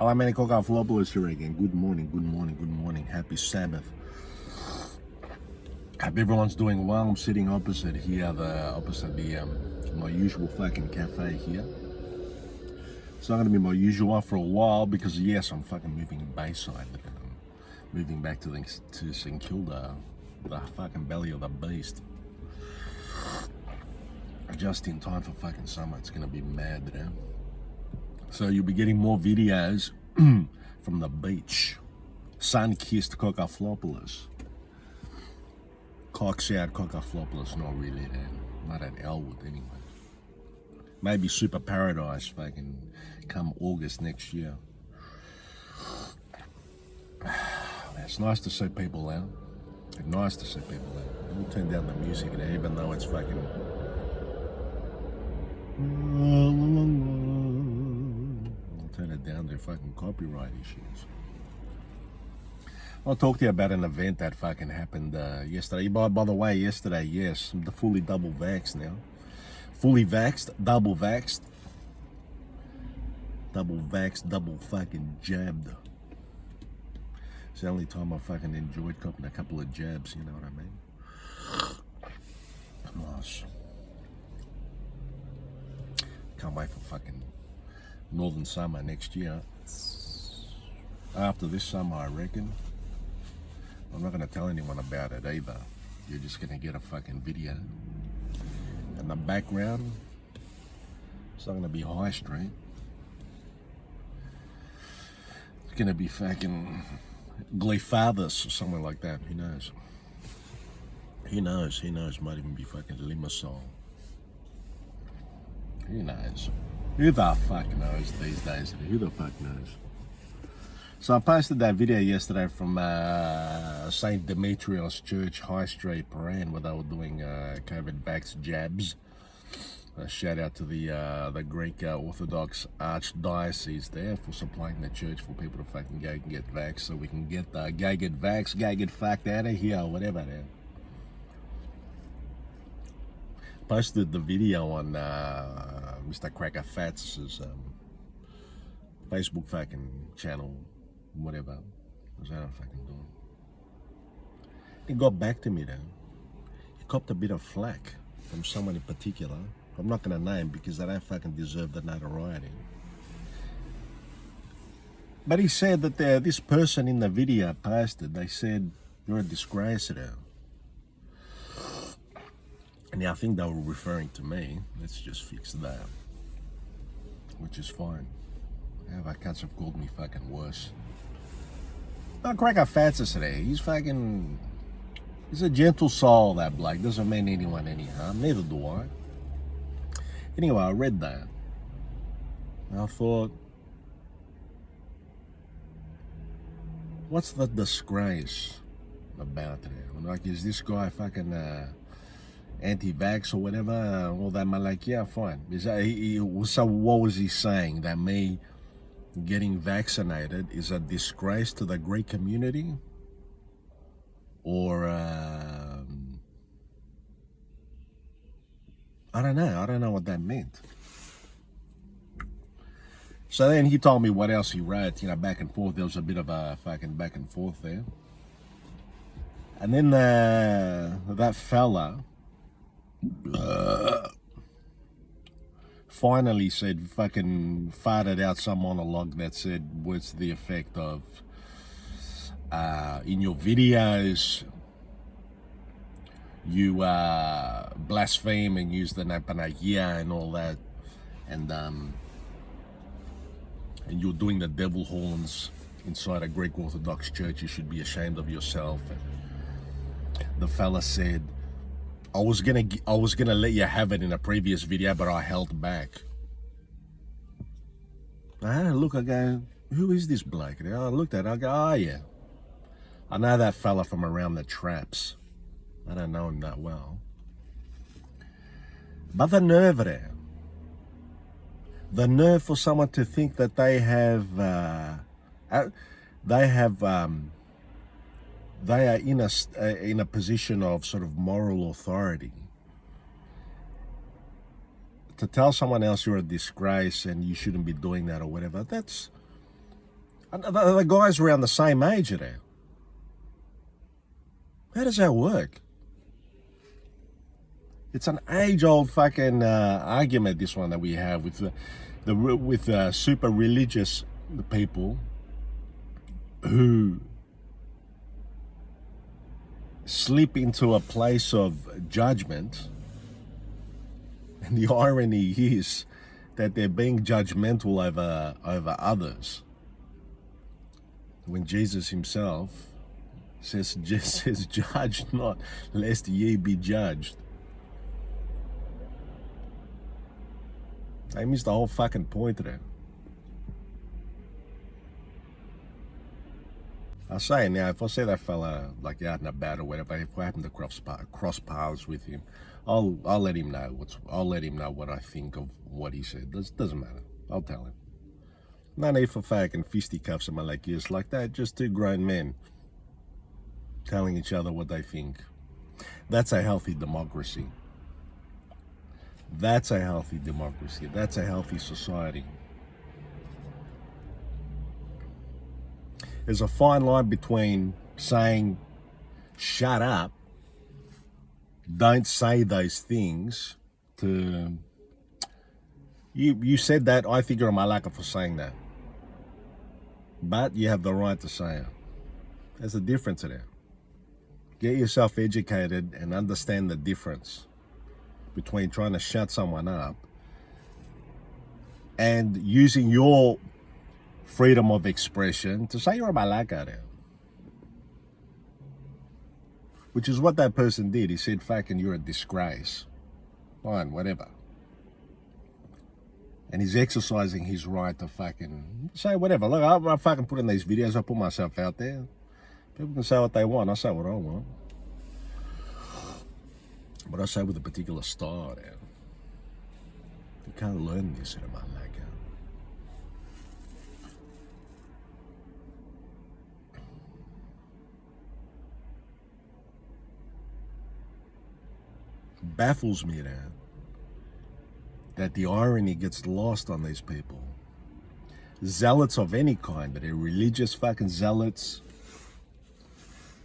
Hello, Manny Cockaflopoulos here again. Good morning, good morning, good morning. Happy Sabbath. Hope everyone's doing well. I'm sitting opposite here, opposite my usual fucking cafe here. It's not gonna be my usual one for a while because yes, I'm fucking moving Bayside. Moving back to St Kilda, the fucking belly of the beast. Just in time for fucking summer. It's gonna be mad, you know? So you'll be getting more videos from the beach. Sun-kissed Cockaflopoulos. Cocks out Cockaflopoulos, not really there. Not at Elwood anyway. Maybe Super Paradise fucking come August next year. It's nice to see people out. Nice to see people out. We'll turn down the music there, even though it's fucking... I'll turn it down to fucking copyright issues. I'll talk to you about an event that fucking happened yesterday. By the way, yesterday, yes, I'm the fully double vaxxed now. Fully vaxxed, double vaxxed. Double vaxxed, double fucking jabbed. It's the only time I fucking enjoyed copping a couple of jabs, you know what I mean? Nice. Can't wait for fucking northern summer next year. After this summer, I reckon. I'm not going to tell anyone about it either. You're just going to get a fucking video. In the background, it's not going to be High Street. It's going to be fucking Glefathers or somewhere like that. Who knows? Who knows? Who knows? Might even be fucking Limassol. Who knows? Who the fuck knows these days? Who the fuck knows? So I posted that video yesterday from St. Demetrios Church High Street Parade where they were doing COVID vax jabs. Shout out to the Greek Orthodox Archdiocese there for supplying the church for people to fucking go and get vaxxed so we can get go get vaxxed, go get fucked out of here or whatever there. Posted the video on Mr. Cockaflopoulos' Facebook fucking channel. Whatever. Was that I'm fucking doing? He got back to me then. He copped a bit of flack from someone in particular. I'm not gonna name because I don't fucking deserve the notoriety. But he said that this person in the video posted, they said, "You're a disgrace there." And I think they were referring to me. Let's just fix that. Which is fine. Yeah, I can't have called me fucking worse. Not Cockaflopoulos today. He's a gentle soul, that bloke. Doesn't mean anyone any harm. Neither do I. Anyway, I read that. And I thought, what's the disgrace about it? Like, is this guy fucking anti-vax or whatever? All that, I'm like, yeah, fine. So what was he saying? That me getting vaccinated is a disgrace to the Greek community? Or I don't know what that meant. So then he told me what else he wrote, back and forth. There was a bit of a fucking back and forth there. And then that fella finally said, fucking farted out some monologue that said words to the effect of, in your videos, you blaspheme and use the name Panagia and all that, and you're doing the devil horns inside a Greek Orthodox church. You should be ashamed of yourself. And the fella said, I was gonna let you have it in a previous video, but I held back. I look, I go, who is this bloke? I looked at it, I go, oh yeah. I know that fella from around the traps. I don't know him that well. But the nerve there. The nerve for someone to think that they are in a position of sort of moral authority. To tell someone else you're a disgrace and you shouldn't be doing that or whatever, that's And the guys around the same age now. How does that work? It's an age-old fucking argument, this one that we have with super religious people who slip into a place of judgment, and the irony is that they're being judgmental over others, when Jesus himself says, judge not, lest ye be judged. I missed the whole fucking point there. I say now, if I see that fella like out and about or whatever, if I happen to cross paths with him, I'll let him know what I think of what he said. Doesn't matter. I'll tell him. No need for fucking fisticuffs and malakias like that. Just two grown men telling each other what they think. That's a healthy democracy. That's a healthy democracy. That's a healthy society. There's a fine line between saying, shut up, don't say those things, to, you said that, I think you're a malaka for saying that. But you have the right to say it. There's a difference there. Get yourself educated and understand the difference between trying to shut someone up and using your freedom of expression to say you're a malaka there. Which is what that person did. He said, fucking, you're a disgrace. Fine, whatever. And he's exercising his right to fucking say whatever. Look, I'm fucking putting these videos, I put myself out there. People can say what they want, I say what I want. But I say with a particular style there. You can't learn this in a malaka. Baffles me that the irony gets lost on these people. Zealots of any kind, but they're religious fucking zealots.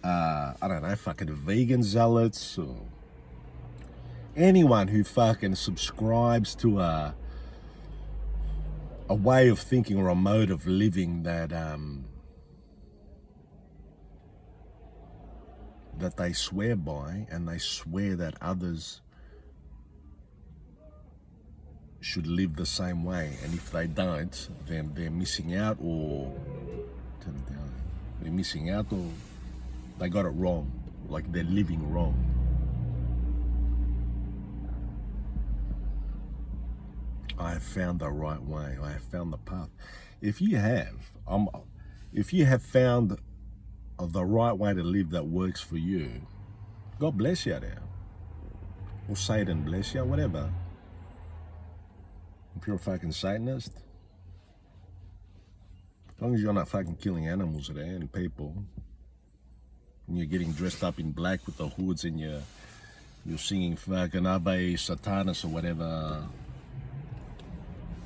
I don't know, fucking vegan zealots, or anyone who fucking subscribes to a way of thinking or a mode of living that that they swear by, and they swear that others should live the same way, and if they don't, then they're missing out, or they're missing out, or they got it wrong, like they're living wrong. I have found the right way. I have found the path. If you have found the right way to live that works for you, God bless you there. Or Satan bless you, whatever. If you're a fucking Satanist, as long as you're not fucking killing animals there and people, and you're getting dressed up in black with the hoods, and you're singing fucking Ave Satanas or whatever,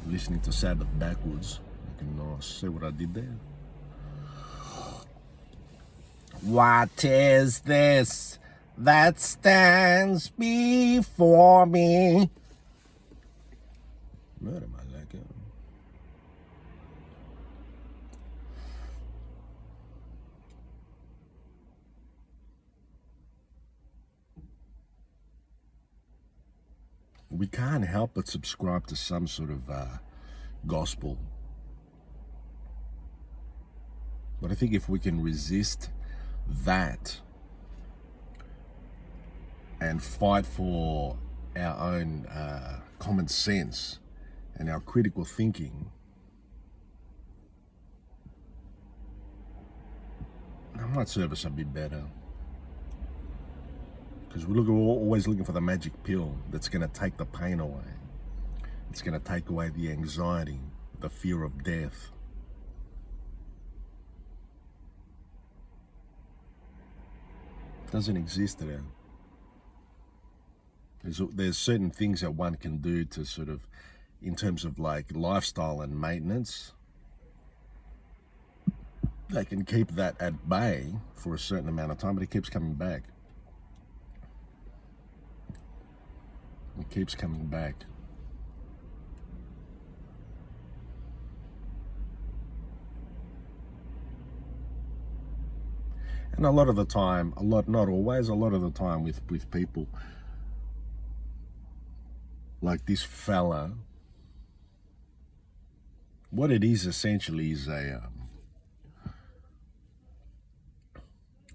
listening to Sabbath backwards. I can see what I did there. What is this that stands before me? Murder my leg. We can't help but subscribe to some sort of gospel. But I think if we can resist that and fight for our own common sense and our critical thinking, that might serve us a bit better. Because we're always looking for the magic pill that's going to take the pain away. It's going to take away the anxiety, the fear of death. It doesn't exist there. There's certain things that one can do to sort of, in terms of like lifestyle and maintenance, they can keep that at bay for a certain amount of time, but it keeps coming back. It keeps coming back. And a lot of the time, not always, a lot of the time with people, like this fella, what it is essentially is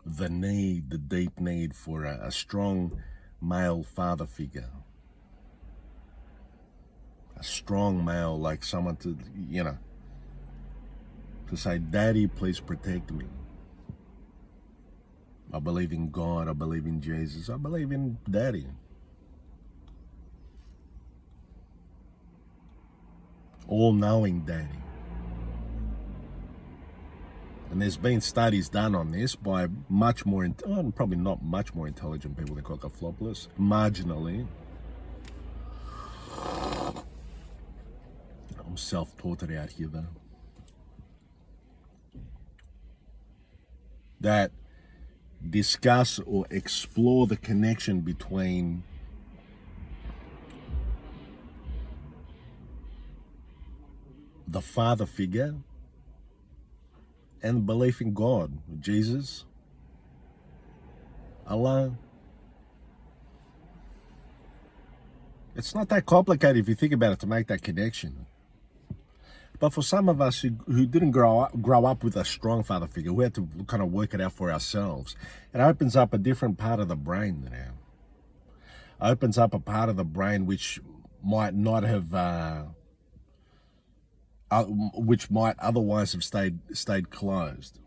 the deep need for a strong male father figure. A strong male, like someone to say, Daddy, please protect me. I believe in God, I believe in Jesus, I believe in Daddy. All-knowing Daddy. And there's been studies done on this by much more, probably not much more intelligent people than Cockaflopoulos, marginally. I'm self-taught out here though. That discuss or explore the connection between the father figure and belief in God, Jesus, Allah. It's not that complicated if you think about it to make that connection. But for some of us who didn't grow up with a strong father figure, we had to kind of work it out for ourselves. It opens up a different part of the brain now. It opens up a part of the brain which might not have, which might otherwise have stayed closed.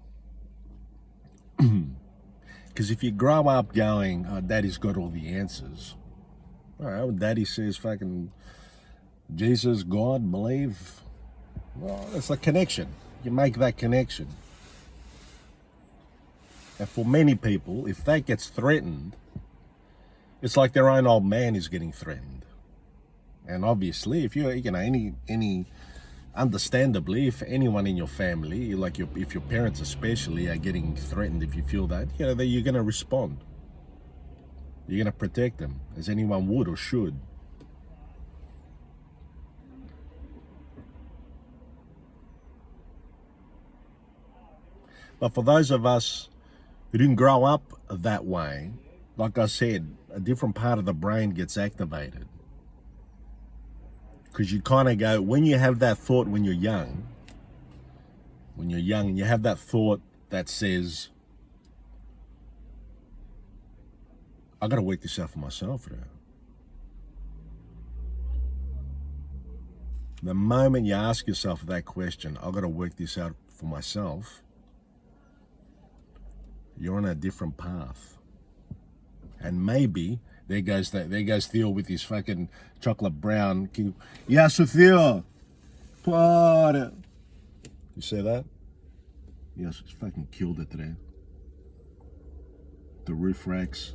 Because if you grow up going, oh, Daddy's got all the answers. All right, well, Daddy says fucking Jesus, God, believe. Well, it's a connection. You make that connection. And for many people, if that gets threatened, it's like their own old man is getting threatened. And obviously, if you're, understandably, if anyone in your family, if your parents especially are getting threatened, if you feel that, you're going to respond. You're going to protect them, as anyone would or should. But for those of us who didn't grow up that way, like I said, a different part of the brain gets activated. Because you kind of go, when you have that thought when you're young, you have that thought that says, I got to work this out for myself now. The moment you ask yourself that question, I got to work this out for myself, you're on a different path. And maybe there goes Theo with his fucking chocolate brown. Yeah, so Theo, you see that? Yes, it's fucking killed it today. The roof racks.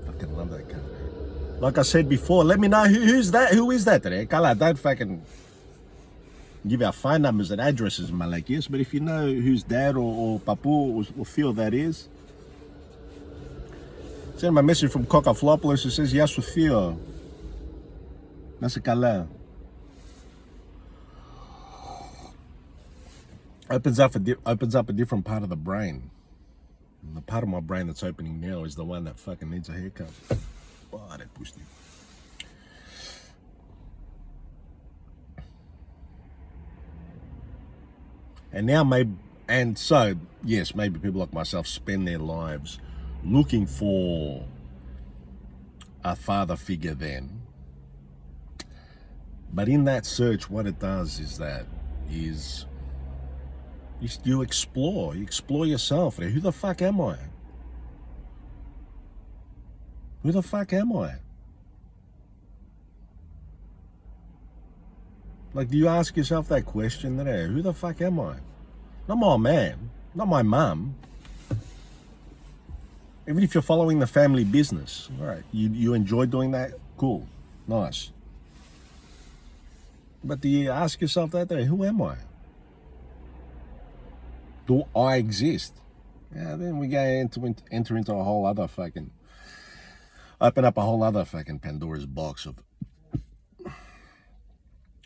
Fucking love that guy. Like I said before, let me know who is that today. Kala, don't fucking give our phone numbers and addresses, Malakias, but if you know whose dad or papu or Phil that is, send my message from Cockaflopoulos who says, yes, with Phil. Nasa kala. Opens up a different part of the brain. And the part of my brain that's opening now is the one that fucking needs a haircut. Oh, that pushed me. And now maybe people like myself spend their lives looking for a father figure then. But in that search, what it does is you explore yourself. Who the fuck am I? Who the fuck am I? Like, do you ask yourself that question there? Who the fuck am I? Not my man, not my mum. Even if you're following the family business, all right, you enjoy doing that? Cool, nice. But do you ask yourself that there? Who am I? Do I exist? Yeah, then we go enter into a whole other fucking, open up a whole other fucking Pandora's box of,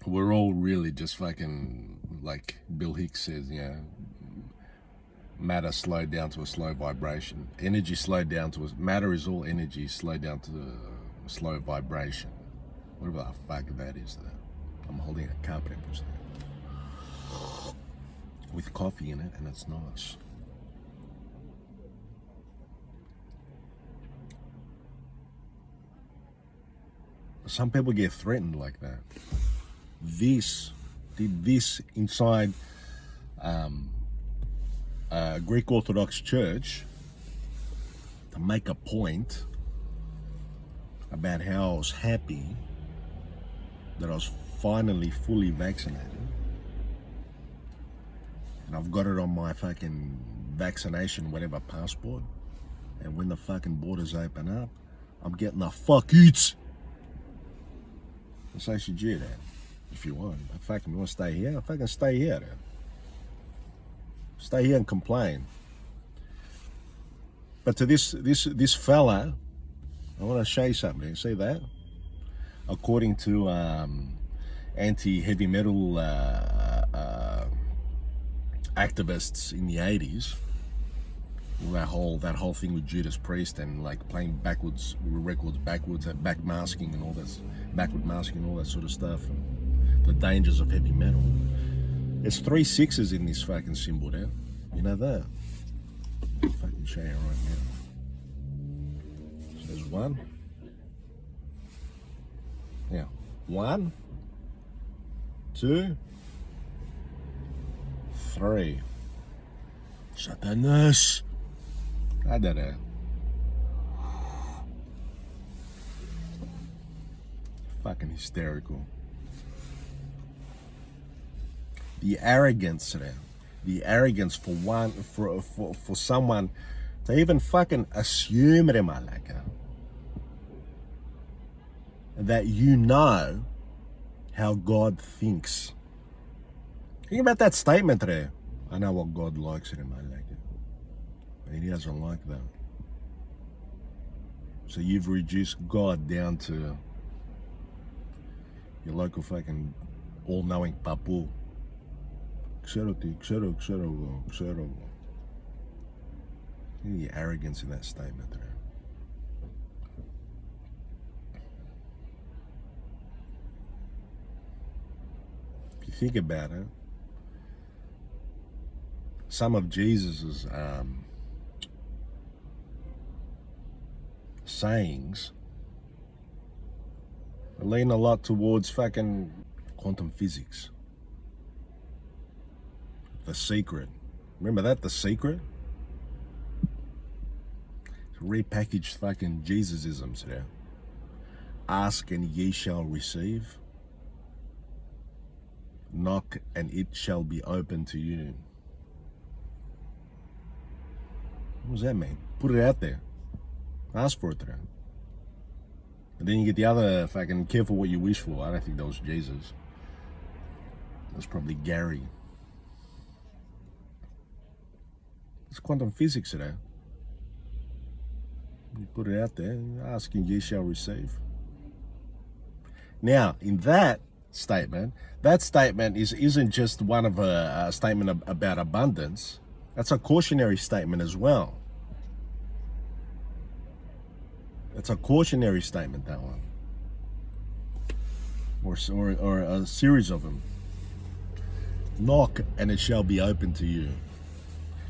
we're all really just fucking, like Bill Hicks says, matter slowed down to a slow vibration. Energy slowed down to matter is all energy slowed down to a slow vibration. Whatever the fuck that is there. I'm holding a carpet there with coffee in it, and it's nice. Some people get threatened like that. This inside a Greek Orthodox church to make a point about how I was happy that I was finally fully vaccinated, and I've got it on my fucking vaccination whatever passport, and when the fucking borders open up, I'm getting the fuck it. So should you that if you want. If fucking want to stay here, fucking stay here then. Stay here and complain. But to this fella, I want to show you something. See that? According to anti-heavy metal activists in the 80s, that whole thing with Judas Priest and like playing records backwards, back masking and all that, backward masking and all that sort of stuff, and the dangers of heavy metal. There's 3 6s in this fucking symbol there. You know that? I'll fucking show you right now. So there's 1. Yeah. 1, 2, 3. Satanas. I don't know. Fucking hysterical. The arrogance there. The arrogance for someone to even fucking assume that you know how God thinks. Think about that statement there. I know what God likes in my life. And he doesn't like that. So you've reduced God down to your local fucking all-knowing papu. The arrogance in that statement there. If you think about it, some of Jesus's sayings lean a lot towards fucking quantum physics. The Secret. Remember that? The Secret? Repackaged fucking Jesusisms there. Ask and ye shall receive. Knock and it shall be open to you. What does that mean? Put it out there. Ask for it there. And then you get the other fucking careful what you wish for. I don't think that was Jesus. That was probably Gary. It's quantum physics today. You put it out there, ask and ye shall receive. Now, in that statement isn't just one of a statement about abundance. That's a cautionary statement as well. It's a cautionary statement, that one. Or a series of them. Knock and it shall be open to you.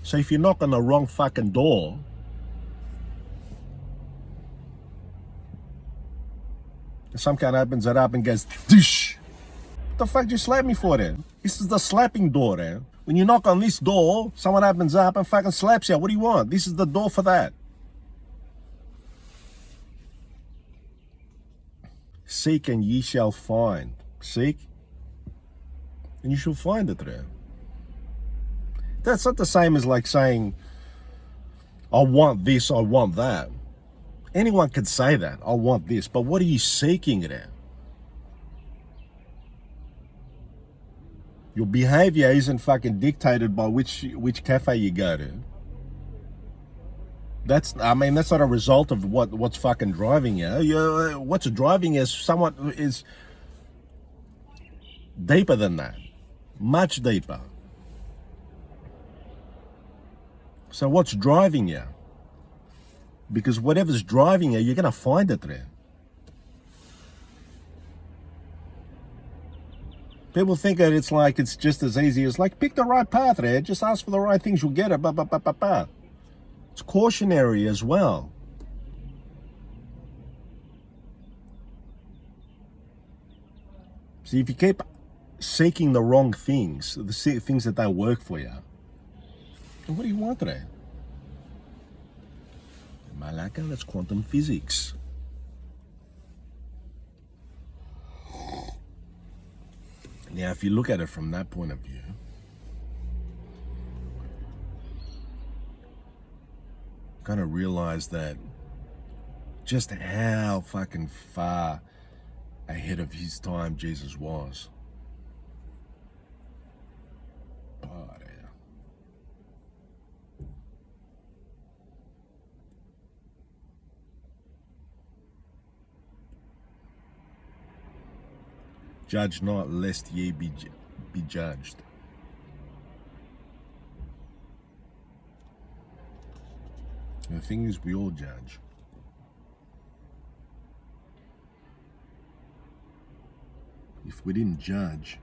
So if you knock on the wrong fucking door, some kind opens it up and goes, dish. What the fuck did you slap me for then? This is the slapping door there. When you knock on this door, someone opens up and fucking slaps you. What do you want? This is the door for that. Seek and ye shall find. Seek and you shall find it there. That's not the same as like saying, I want this, I want that. Anyone could say that, I want this, but what are you seeking it at? Your behavior isn't fucking dictated by which cafe you go to. That's not a result of what's fucking driving you. What's driving you is deeper than that, much deeper. So what's driving you? Because whatever's driving you, you're gonna find it there. People think that it's just as easy as like pick the right path there. Just ask for the right things, you'll get it. It's cautionary as well. See, if you keep seeking the wrong things, the things that don't work for you, then what do you want there? Malaka, that's quantum physics. Now, if you look at it from that point of view, kind of realize that just how fucking far ahead of his time Jesus was. Oh, yeah. Judge not, lest ye be judged. The thing is, we all judge. If we didn't judge,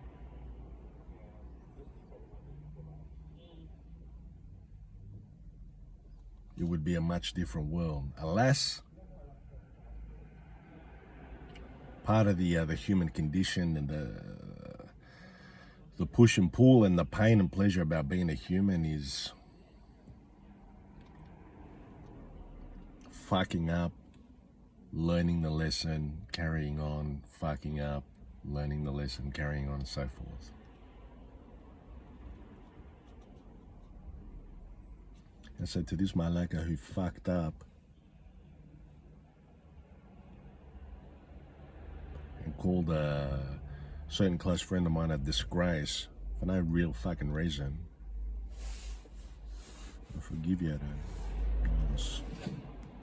it would be a much different world. Alas, part of the human condition and the push and pull and the pain and pleasure about being a human is fucking up, learning the lesson, carrying on, fucking up, learning the lesson, carrying on, and so forth. And so to this malaka who fucked up and called a certain close friend of mine a disgrace for no real fucking reason, I forgive you, I don't.